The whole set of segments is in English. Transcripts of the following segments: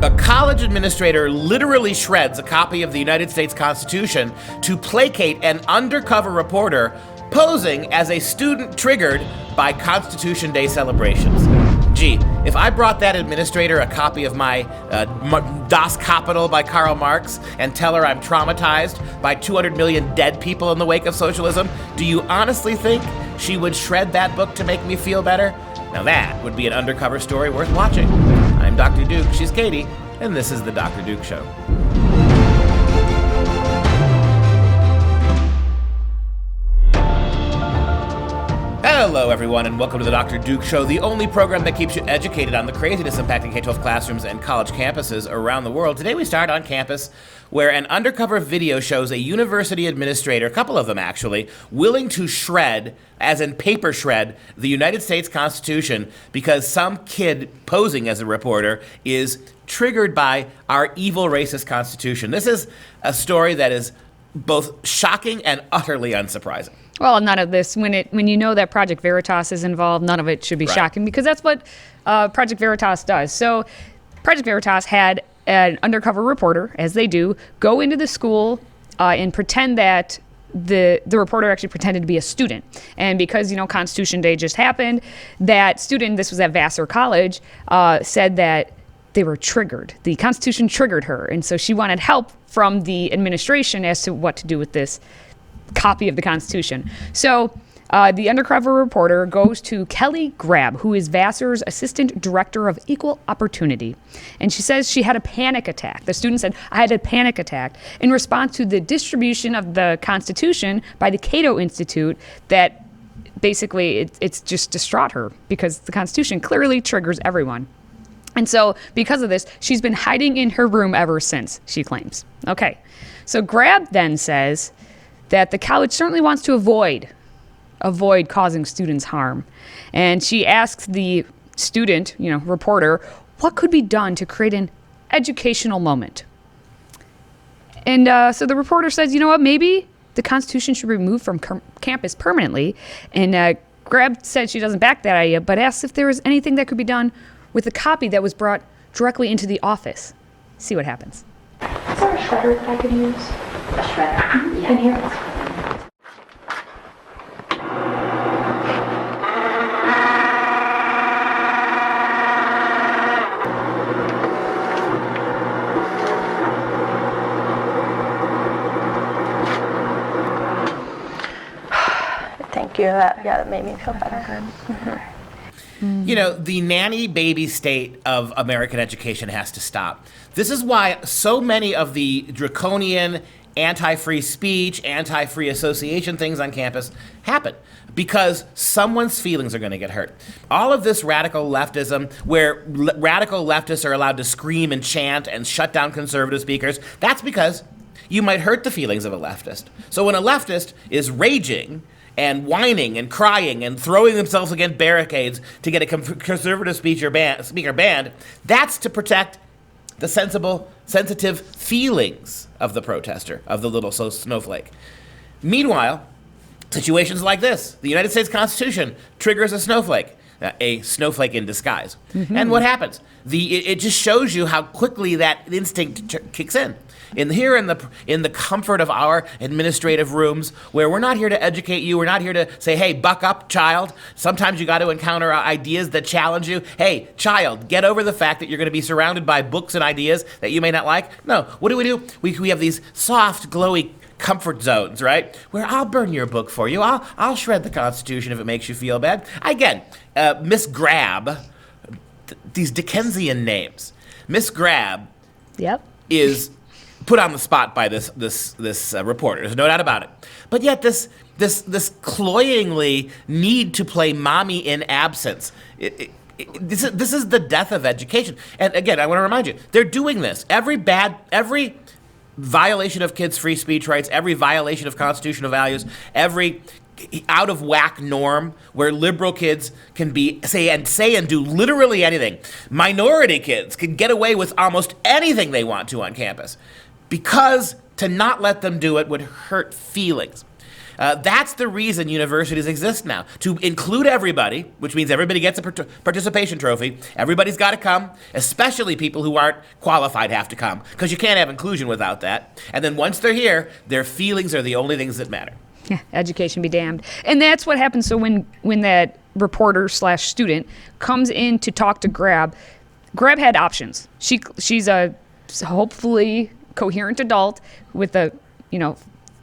A college administrator literally shreds a copy of the United States Constitution to placate an undercover reporter posing as a student triggered by Constitution Day celebrations. Gee, if I brought that administrator a copy of my Das Kapital by Karl Marx and tell her I'm traumatized by 200 million dead people in the wake of socialism, do you honestly think she would shred that book to make me feel better? Now that would be an undercover story worth watching. I'm Dr. Duke, she's Katie, and this is The Dr. Duke Show. Hello, everyone, and welcome to The Dr. Duke Show, the only program that keeps you educated on the craziness impacting K-12 classrooms and college campuses around the world. Today we start on campus, where an undercover video shows a university administrator, a couple of them actually, willing to shred, as in paper shred, the United States Constitution because some kid posing as a reporter is triggered by our evil racist Constitution. This is a story that is both shocking and utterly unsurprising. Well, none of this, when you know that Project Veritas is involved, none of it should be shocking, because that's what Project Veritas does. So Project Veritas had an undercover reporter, as they do, go into the school and pretend that the reporter actually pretended to be a student. And because, Constitution Day just happened, that student, this was at Vassar College, said that they were triggered. The Constitution triggered her. And so she wanted help from the administration as to what to do with this copy of the Constitution. So the undercover reporter goes to Kelly Grab, who is Vassar's assistant director of equal opportunity. And she says she had a panic attack. The student said, I had a panic attack in response to the distribution of the Constitution by the Cato Institute that basically it's just distraught her because the Constitution clearly triggers everyone. And so because of this, she's been hiding in her room ever since, she claims. Okay, so Grab then says that the college certainly wants to avoid causing students harm. And she asks the student, reporter, what could be done to create an educational moment? And so the reporter says, you know what, maybe the Constitution should be removed from campus permanently. And Grab said she doesn't back that idea, but asks if there was anything that could be done with a copy that was brought directly into the office. See what happens. Is there a shredder that I could use? A shredder? Mm-hmm. Yeah. In here? Thank you. That made me feel better. Mm-hmm. The nanny baby state of American education has to stop. This is why so many of the draconian anti-free speech, anti-free association things on campus happen, because someone's feelings are going to get hurt. All of this radical leftism, where radical leftists are allowed to scream and chant and shut down conservative speakers, that's because you might hurt the feelings of a leftist. So when a leftist is raging and whining and crying and throwing themselves against barricades to get a conservative speaker banned, that's to protect the sensitive feelings of the protester, of the little snowflake. Meanwhile, situations like this, the United States Constitution triggers a snowflake in disguise. Mm-hmm. And what happens? It just shows you how quickly that instinct kicks in. In the comfort of our administrative rooms, where we're not here to educate you, we're not here to say, hey, buck up, child. Sometimes you got to encounter ideas that challenge you. Hey, child, get over the fact that you're going to be surrounded by books and ideas that you may not like. No, what do? We have these soft, glowy comfort zones, right? Where I'll burn your book for you. I'll shred the Constitution if it makes you feel bad. Again, Miss Grab, these Dickensian names. Miss Grab, is put on the spot by this reporter. There's no doubt about it. But yet this cloyingly need to play mommy in absence. This is the death of education. And again, I want to remind you, they're doing this. Every violation of kids' free speech rights, every violation of constitutional values, every out of whack norm where liberal kids can say and do literally anything. Minority kids can get away with almost anything they want to on campus, because to not let them do it would hurt feelings. That's the reason universities exist now, to include everybody, which means everybody gets a participation trophy. Everybody's got to come, especially people who aren't qualified have to come, because you can't have inclusion without that. And then once they're here, their feelings are the only things that matter. Yeah, education be damned. And that's what happens. So when that reporter/student comes in to talk to Grab had options. She's a hopefully coherent adult with a,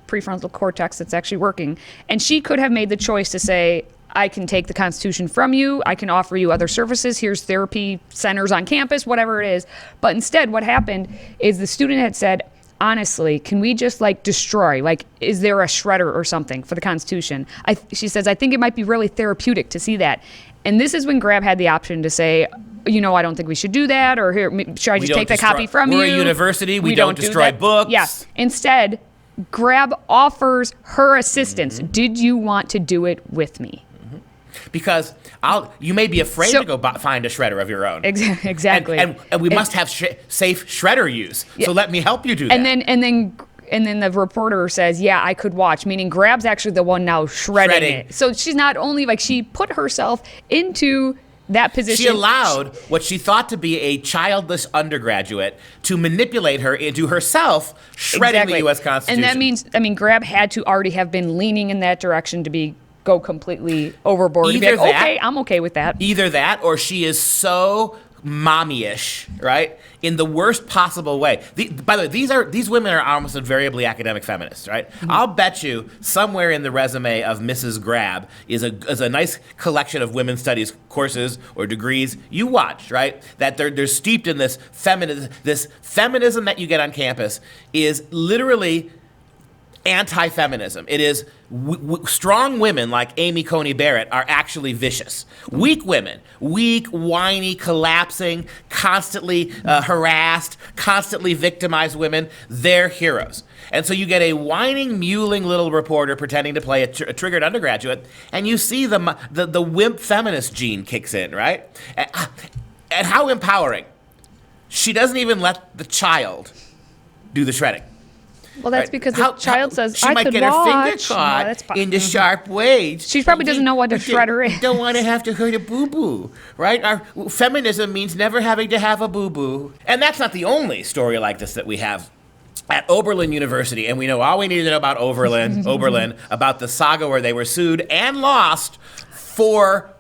prefrontal cortex that's actually working. And she could have made the choice to say, I can take the Constitution from you. I can offer you other services. Here's therapy centers on campus, whatever it is. But instead, what happened is the student had said, honestly, can we just destroy? Is there a shredder or something for the Constitution? She says, I think it might be really therapeutic to see that. And this is when Grab had the option to say, I don't think we should do that. Or here, should I just take the copy from you? We're a university. We don't destroy books. Yes. Instead, Grab offers her assistance. Mm-hmm. Did you want to do it with me? Mm-hmm. Because you may be afraid to go find a shredder of your own. Exactly. And we must have safe shredder use. Yeah. So let me help you do that. And then the reporter says, yeah, I could watch, meaning Grab's actually the one now shredding it. So she's not only she put herself into that position. She allowed what she thought to be a childless undergraduate to manipulate her into herself shredding the U.S. Constitution. And that means, Grab had to already have been leaning in that direction to go completely overboard. Okay, I'm okay with that. Either that, or she is so mommy-ish, right? In the worst possible way. By the way, these women are almost invariably academic feminists, right? Mm-hmm. I'll bet you somewhere in the resume of Mrs. Grab is a nice collection of women's studies courses or degrees. You watch, right? That they're steeped in this feminism that you get on campus is literally anti-feminism. It is strong women like Amy Coney Barrett are actually vicious. Weak women, whiny, collapsing, constantly harassed, constantly victimized women, they're heroes. And so you get a whining, mewling little reporter pretending to play a triggered undergraduate, and you see the wimp feminist gene kicks in, right? And how empowering. She doesn't even let the child do the shredding. Well, that's because the child says, she I might could get watch. her finger caught in the sharp ways. She probably doesn't know what a shredder is. Don't want to have to hurt a boo-boo, right? Our feminism means never having to have a boo-boo. And that's not the only story like this that we have at Oberlin University. And we know all we need to know about Oberlin, about the saga where they were sued and lost for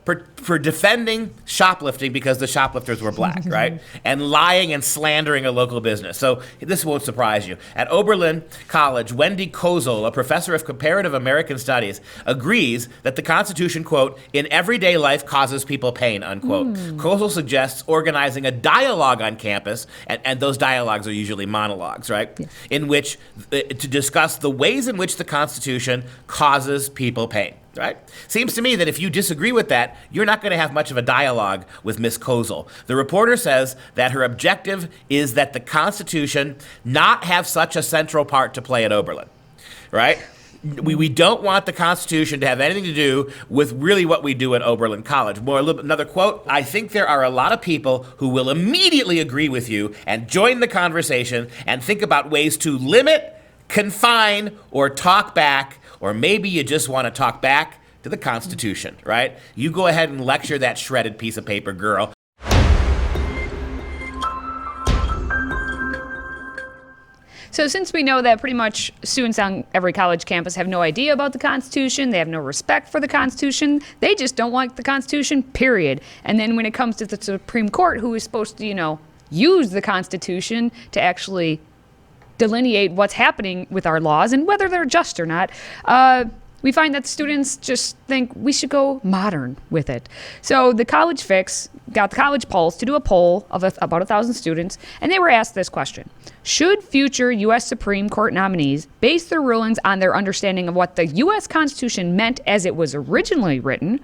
defending shoplifting because the shoplifters were black, right? And lying and slandering a local business. So this won't surprise you. At Oberlin College, Wendy Kozel, a professor of comparative American studies, agrees that the Constitution, quote, in everyday life causes people pain, unquote. Kozel suggests organizing a dialogue on campus, and those dialogues are usually monologues, right? Yeah. In which, to discuss the ways in which the Constitution causes people pain. Right? Seems to me that if you disagree with that, you're not going to have much of a dialogue with Miss Kozel. The reporter says that her objective is that the Constitution not have such a central part to play at Oberlin. Right? We don't want the Constitution to have anything to do with really what we do at Oberlin College. Another quote, I think there are a lot of people who will immediately agree with you and join the conversation and think about ways to limit, confine, or talk back. Or maybe you just want to talk back to the Constitution, right? You go ahead and lecture that shredded piece of paper, girl. So since we know that pretty much students on every college campus have no idea about the Constitution, they have no respect for the Constitution, they just don't like the Constitution, period. And then when it comes to the Supreme Court, who is supposed to, use the Constitution to actually delineate what's happening with our laws and whether they're just or not, we find that students just think we should go modern with it. So the College Fix got the College Pulse to do a poll of about 1,000 students, and they were asked this question. Should future U.S. Supreme Court nominees base their rulings on their understanding of what the U.S. Constitution meant as it was originally written,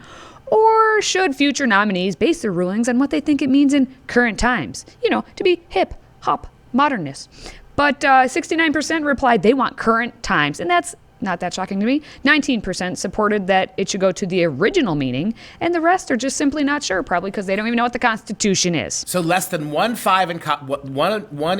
or should future nominees base their rulings on what they think it means in current times? To be hip, hop, modernist. But 69% replied they want current times, and that's not that shocking to me. 19% supported that it should go to the original meaning, and the rest are just simply not sure, probably because they don't even know what the Constitution is. So less than one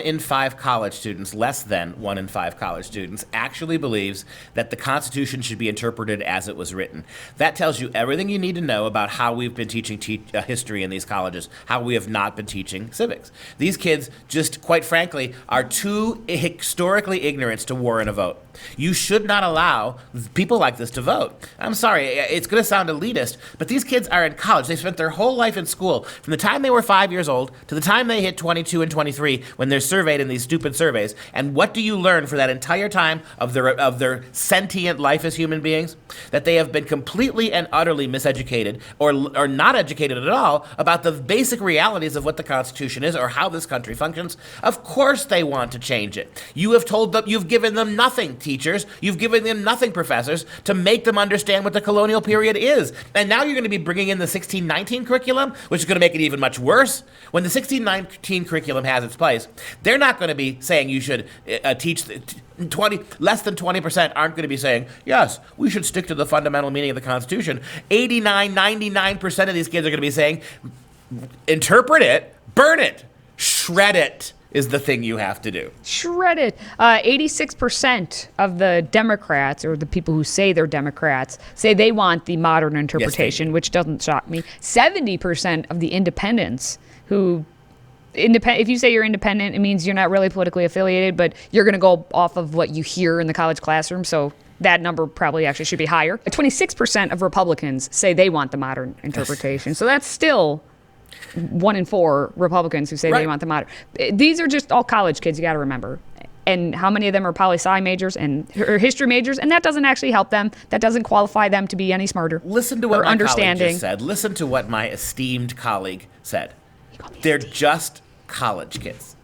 in five college students, less than 1 in 5 college students actually believes that the Constitution should be interpreted as it was written. That tells you everything you need to know about how we've been teaching history in these colleges, how we have not been teaching civics. These kids just, quite frankly, are too historically ignorant to warrant a vote. You should not allow people like this to vote. I'm sorry, it's going to sound elitist, but these kids are in college. They spent their whole life in school, from the time they were 5 years old to the time they hit 22 and 23 when they're surveyed in these stupid surveys. And what do you learn for that entire time of their sentient life as human beings? That they have been completely and utterly miseducated or not educated at all about the basic realities of what the Constitution is or how this country functions. Of course they want to change it. You have told them, you've given them nothing, teachers. You've given them nothing, professors, to make them understand what the colonial period is. And now you're going to be bringing in the 1619 curriculum, which is going to make it even much worse. When the 1619 curriculum has its place, they're not going to be saying you should teach 20, less than 20% aren't going to be saying, yes, we should stick to the fundamental meaning of the Constitution. 89, 99% of these kids are going to be saying, interpret it, burn it, shred it is the thing you have to do. Shred it. 86% of the Democrats, or the people who say they're Democrats, say they want the modern interpretation, yes, which doesn't shock me. 70% of the independents who... if you say you're independent, it means you're not really politically affiliated, but you're going to go off of what you hear in the college classroom. So that number probably actually should be higher. 26% of Republicans say they want the modern interpretation. So that's still 1 in 4 Republicans who say they want the modern. These are just all college kids, you got to remember. And how many of them are poli-sci majors or history majors? And that doesn't actually help them. That doesn't qualify them to be any smarter. Listen to what my colleague just said. Listen to what my esteemed colleague said. They're just college kids.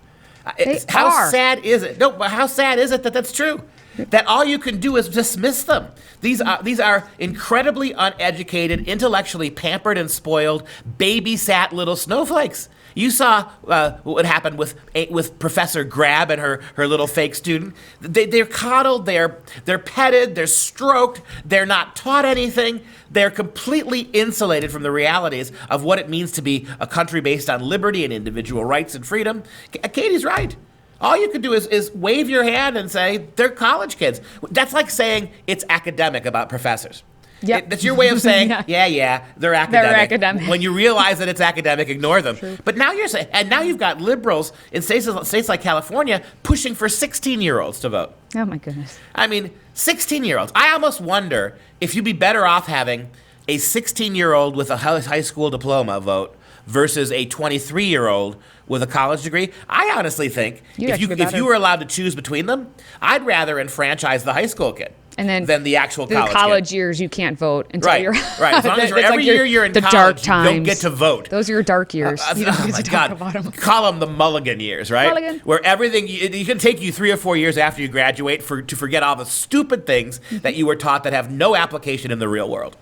How sad is it? No, but how sad is it that that's true? That all you can do is dismiss them. These are incredibly uneducated, intellectually pampered and spoiled, babysat little snowflakes. You saw what happened with Professor Grab and her little fake student. They're coddled, they're petted, they're stroked, they're not taught anything. They're completely insulated from the realities of what it means to be a country based on liberty and individual rights and freedom. Katie's right. All you can do is wave your hand and say, they're college kids. That's like saying it's academic about professors. Yep. That's your way of saying, yeah, they're academic. They're academic. When you realize that it's academic, ignore them. True. But now you're saying, and now you've got liberals in states like California pushing for 16-year-olds to vote. Oh my goodness. I mean, 16-year-olds. I almost wonder if you'd be better off having a 16-year-old with a high school diploma vote versus a 23-year-old with a college degree. I honestly think if you were allowed to choose between them, I'd rather enfranchise the high school kid than the actual college kid. Years you can't vote until you're right. As long as every year you're in college, dark times. You don't get to vote. Those are your dark years. You don't get to talk about them. Call them the mulligan years, right? Mulligan. Where everything it can take you 3 or 4 years after you graduate to forget all the stupid things that you were taught that have no application in the real world.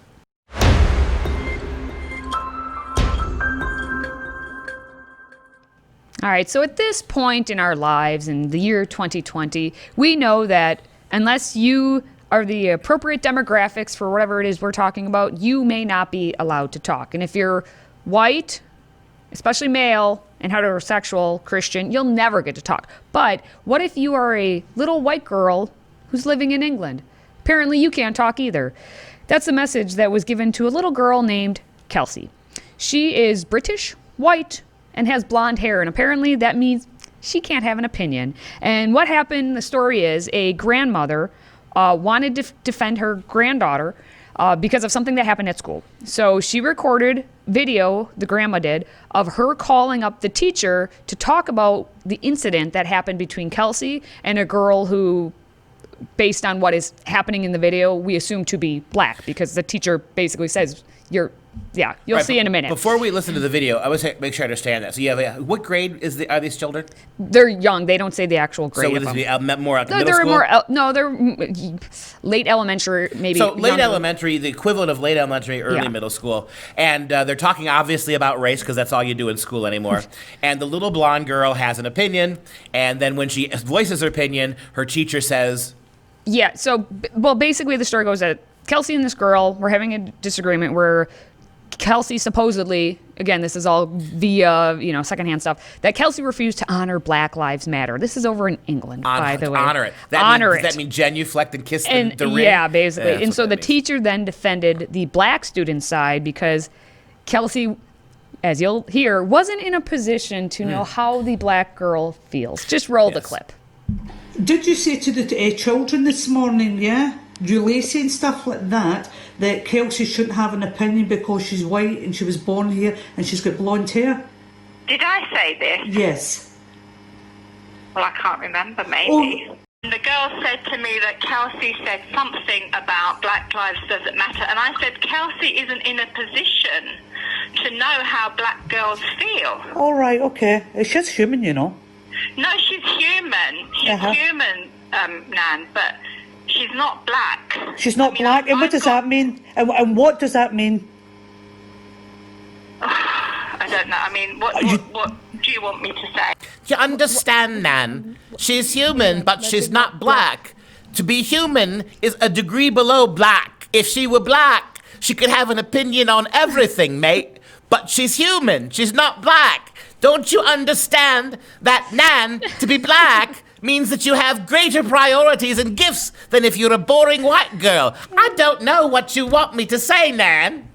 All right, so at this point in our lives, in the year 2020, we know that unless you are the appropriate demographics for whatever it is we're talking about, you may not be allowed to talk. And if you're white, especially male, and heterosexual Christian, you'll never get to talk. But what if you are a little white girl who's living in England? Apparently you can't talk either. That's the message that was given to a little girl named Kelsey. She is British, white, and has blonde hair, and apparently that means she can't have an opinion. And what happened, the story is, a grandmother wanted to defend her granddaughter because of something that happened at school. So she recorded video, the grandma did, of her calling up the teacher to talk about the incident that happened between Kelsey and a girl who, based on what is happening in the video, we assume to be black, because the teacher basically says, you'll see in a minute. Before we listen to the video, I want to make sure I understand that. So you have what grade are these children? They're young. They don't say the actual grade. So would this be more at the middle school? They're late elementary, maybe. So late elementary, the equivalent of late elementary, early middle school. And they're talking obviously about race, because that's all you do in school anymore. And the little blonde girl has an opinion. And then when she voices her opinion, her teacher says, Yeah. So, well, basically the story goes that Kelsey and this girl were having a disagreement where Kelsey supposedly, again, this is all via, secondhand stuff, that Kelsey refused to honor Black Lives Matter. This is over in England, by the way. Honor it. Does that mean genuflect and kiss the ring? Yeah, basically. Yeah, and so the teacher then defended the black student's side because Kelsey, as you'll hear, wasn't in a position to know how the black girl feels. Just roll the clip. Did you say to the children this morning, Ulysses and stuff like that Kelsey shouldn't have an opinion because she's white and she was born here and she's got blonde hair? Did I say this? Yes. Well, I can't remember, maybe. Oh. The girl said to me that Kelsey said something about Black Lives doesn't matter, and I said Kelsey isn't in a position to know how black girls feel. All right, okay. It's just human, No, she's human. She's human, Nan, but she's not black. She's not black? And what does that mean? And what does that mean? I don't know. I mean, what do you want me to say? You understand, Nan? She's human, but she's not black. To be human is a degree below black. If she were black, she could have an opinion on everything, mate. But she's human. She's not black. Don't you understand that, Nan, to be black means that you have greater priorities and gifts than if you're a boring white girl? I don't know what you want me to say, Nan.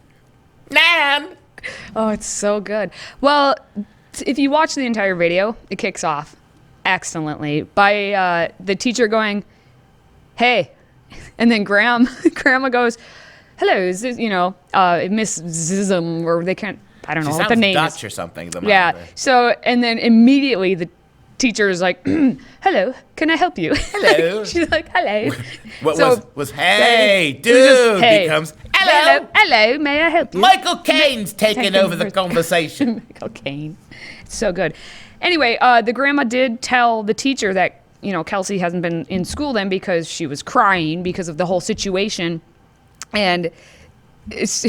Nan! Oh, it's so good. Well, if you watch the entire video, it kicks off excellently by the teacher going, "Hey," and then grandma goes, "Hello, is this, Miss Zism," or they can't, I don't know what the name Dutch is. Or something. Yeah. So, and then immediately the teacher is like, "Hello, can I help you?" Hello. She's like, "Hello." What was hey, dude, hey. becomes hello, may I help you? Michael Caine's taking over the conversation. Michael Caine. It's so good. Anyway, the grandma did tell the teacher that, Kelsey hasn't been in school then because she was crying because of the whole situation. And it's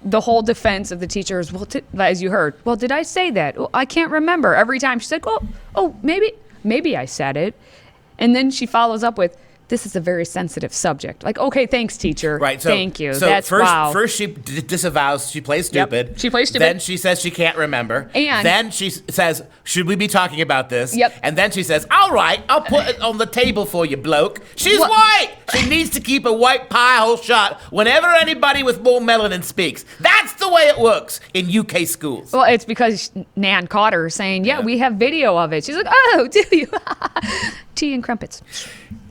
the whole defense of the teacher is, well, as you heard, well, did I say that? Well, I can't remember. Every time she's like, oh, maybe I said it. And then she follows up with, this is a very sensitive subject. Like, okay, thanks, teacher. Right. So, thank you. So that's wow. First she disavows. She plays stupid. Yep. She plays stupid. Then she says she can't remember. And then she says, should we be talking about this? Yep. And then she says, all right, I'll put it on the table for you, bloke. She's white. She needs to keep a white pie hole shut whenever anybody with more melanin speaks. That's the way it works in UK schools. Well, it's because Nan caught her saying, yeah, we have video of it. She's like, oh, do you? Tea and crumpets.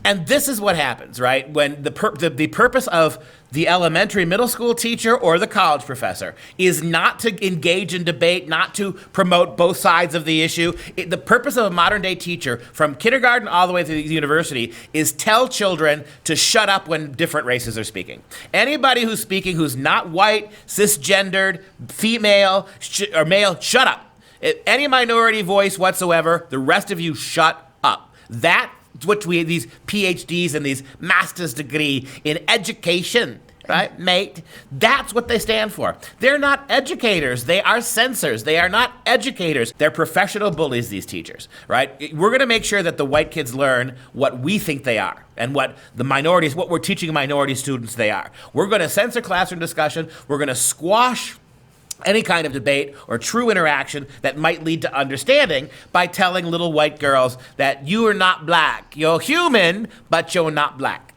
And this is what happens, right? When the purpose of the elementary middle school teacher or the college professor is not to engage in debate, not to promote both sides of the issue. The purpose of a modern day teacher from kindergarten all the way through the university is tell children to shut up when different races are speaking. Anybody who's speaking who's not white, cisgendered, female, or male, shut up. Any minority voice whatsoever, the rest of you shut up. That's what these PhDs and these master's degree in education, right, mate? That's what they stand for. They're not educators. They are censors. They are not educators. They're professional bullies, these teachers, right? We're going to make sure that the white kids learn what we think they are and what the minorities, what we're teaching minority students they are. We're going to censor classroom discussion. We're going to squash any kind of debate or true interaction that might lead to understanding by telling little white girls that you are not black. You're human, but you're not black.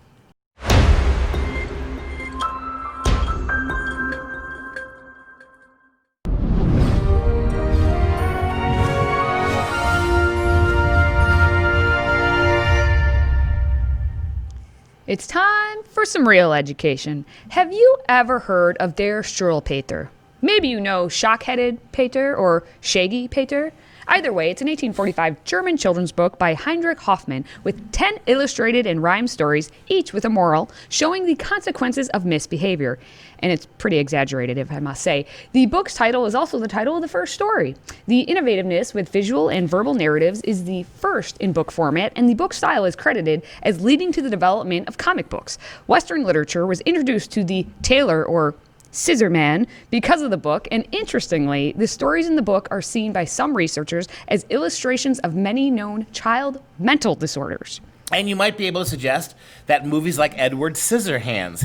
It's time for some real education. Have you ever heard of Der Struwwelpeter? Maybe you know Shock-Headed Peter or Shaggy Peter. Either way, it's an 1845 German children's book by Heinrich Hoffmann with 10 illustrated and rhymed stories, each with a moral, showing the consequences of misbehavior. And it's pretty exaggerated, if I must say. The book's title is also the title of the first story. The innovativeness with visual and verbal narratives is the first in book format, and the book style is credited as leading to the development of comic books. Western literature was introduced to the tailor or Scissor Man because of the book, and interestingly, the stories in the book are seen by some researchers as illustrations of many known child mental disorders. And you might be able to suggest that movies like Edward Scissorhands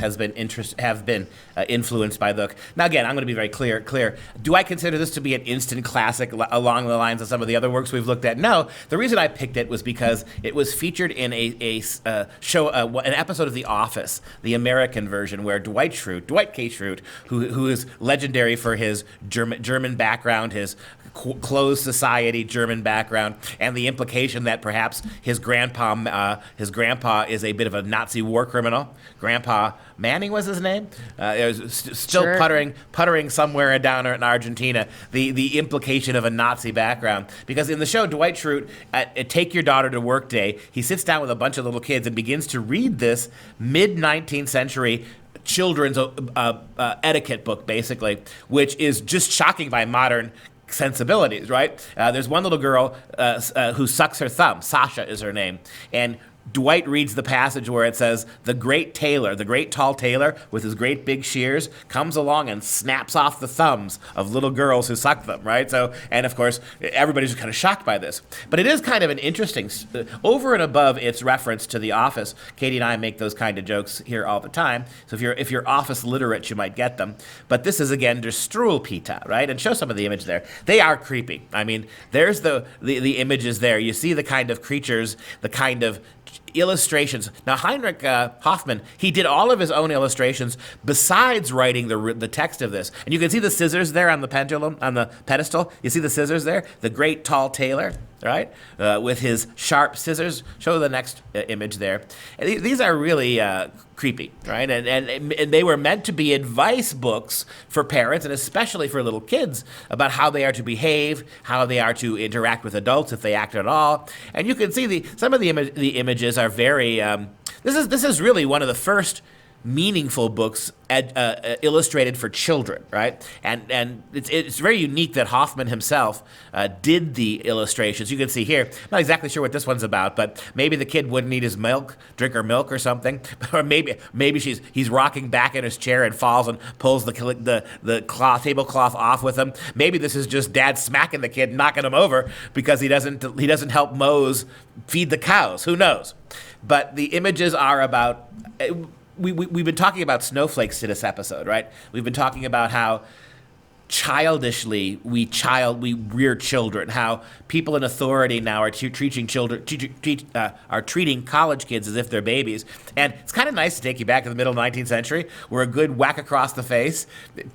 have been influenced by the book. Now, again, I'm going to be very clear. Do I consider this to be an instant classic along the lines of some of the other works we've looked at? No. The reason I picked it was because it was featured in an episode of The Office, the American version, where Dwight K. Schrute, who is legendary for his German background, his closed society German background, and the implication that perhaps his grandpa is a bit of a Nazi war criminal. Grandpa Manning was his name. Still Sure. puttering somewhere down in Argentina. The implication of a Nazi background, because in the show Dwight Schrute, at Take Your Daughter to Work Day, he sits down with a bunch of little kids and begins to read this mid-19th century children's etiquette book, basically, which is just shocking by modern sensibilities, right? There's one little girl who sucks her thumb. Sasha is her name. And Dwight reads the passage where it says, the great tall tailor with his great big shears comes along and snaps off the thumbs of little girls who suck them, right? So, and of course, everybody's kind of shocked by this. But it is kind of an interesting, over and above its reference to The Office. Katie and I make those kind of jokes here all the time. So if you're Office literate, you might get them. But this is, again, Der Struwelpeter, right? And show some of the image there. They are creepy. I mean, there's the images there. You see the kind of creatures, the kind of illustrations. Now, Heinrich Hoffmann, he did all of his own illustrations besides writing the text of this. And you can see the scissors there on the pedestal. You see the scissors there? The great tall tailor, right? With his sharp scissors. Show the next image there. And these are really creepy, right? And they were meant to be advice books for parents, and especially for little kids, about how they are to behave, how they are to interact with adults if they act at all. And you can see some of the images are very. This is really one of the first meaningful books illustrated for children, right? And it's very unique that Hoffmann himself did the illustrations. You can see here, not exactly sure what this one's about, but maybe the kid wouldn't need his drink her milk or something, or maybe he's rocking back in his chair and falls and pulls the tablecloth off with him. Maybe this is just dad smacking the kid, knocking him over because he doesn't help Mose feed the cows. Who knows? But the images are about. We've been talking about snowflakes in this episode, right? We've been talking about how childishly we rear children, how people in authority now are treating college kids as if they're babies. And it's kind of nice to take you back to the middle of the 19th century, where a good whack across the face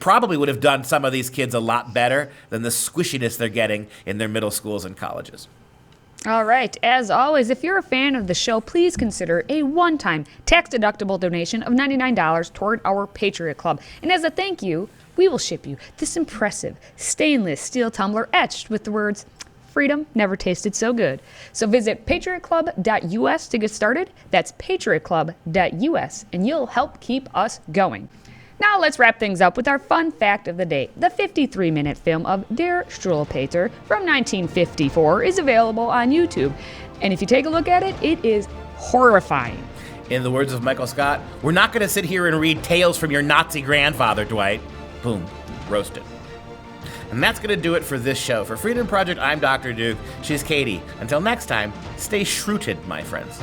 probably would have done some of these kids a lot better than the squishiness they're getting in their middle schools and colleges. All right. As always, if you're a fan of the show, please consider a one-time tax-deductible donation of $99 toward our Patriot Club. And as a thank you, we will ship you this impressive stainless steel tumbler etched with the words, "Freedom never tasted so good." So visit patriotclub.us to get started. That's patriotclub.us, and you'll help keep us going. Now let's wrap things up with our fun fact of the day. The 53-minute film of Der Struwelpeter from 1954 is available on YouTube. And if you take a look at it, it is horrifying. In the words of Michael Scott, we're not going to sit here and read tales from your Nazi grandfather, Dwight. Boom. Roasted. And that's going to do it for this show. For Freedom Project, I'm Dr. Duke. She's Katie. Until next time, stay shrewted, my friends.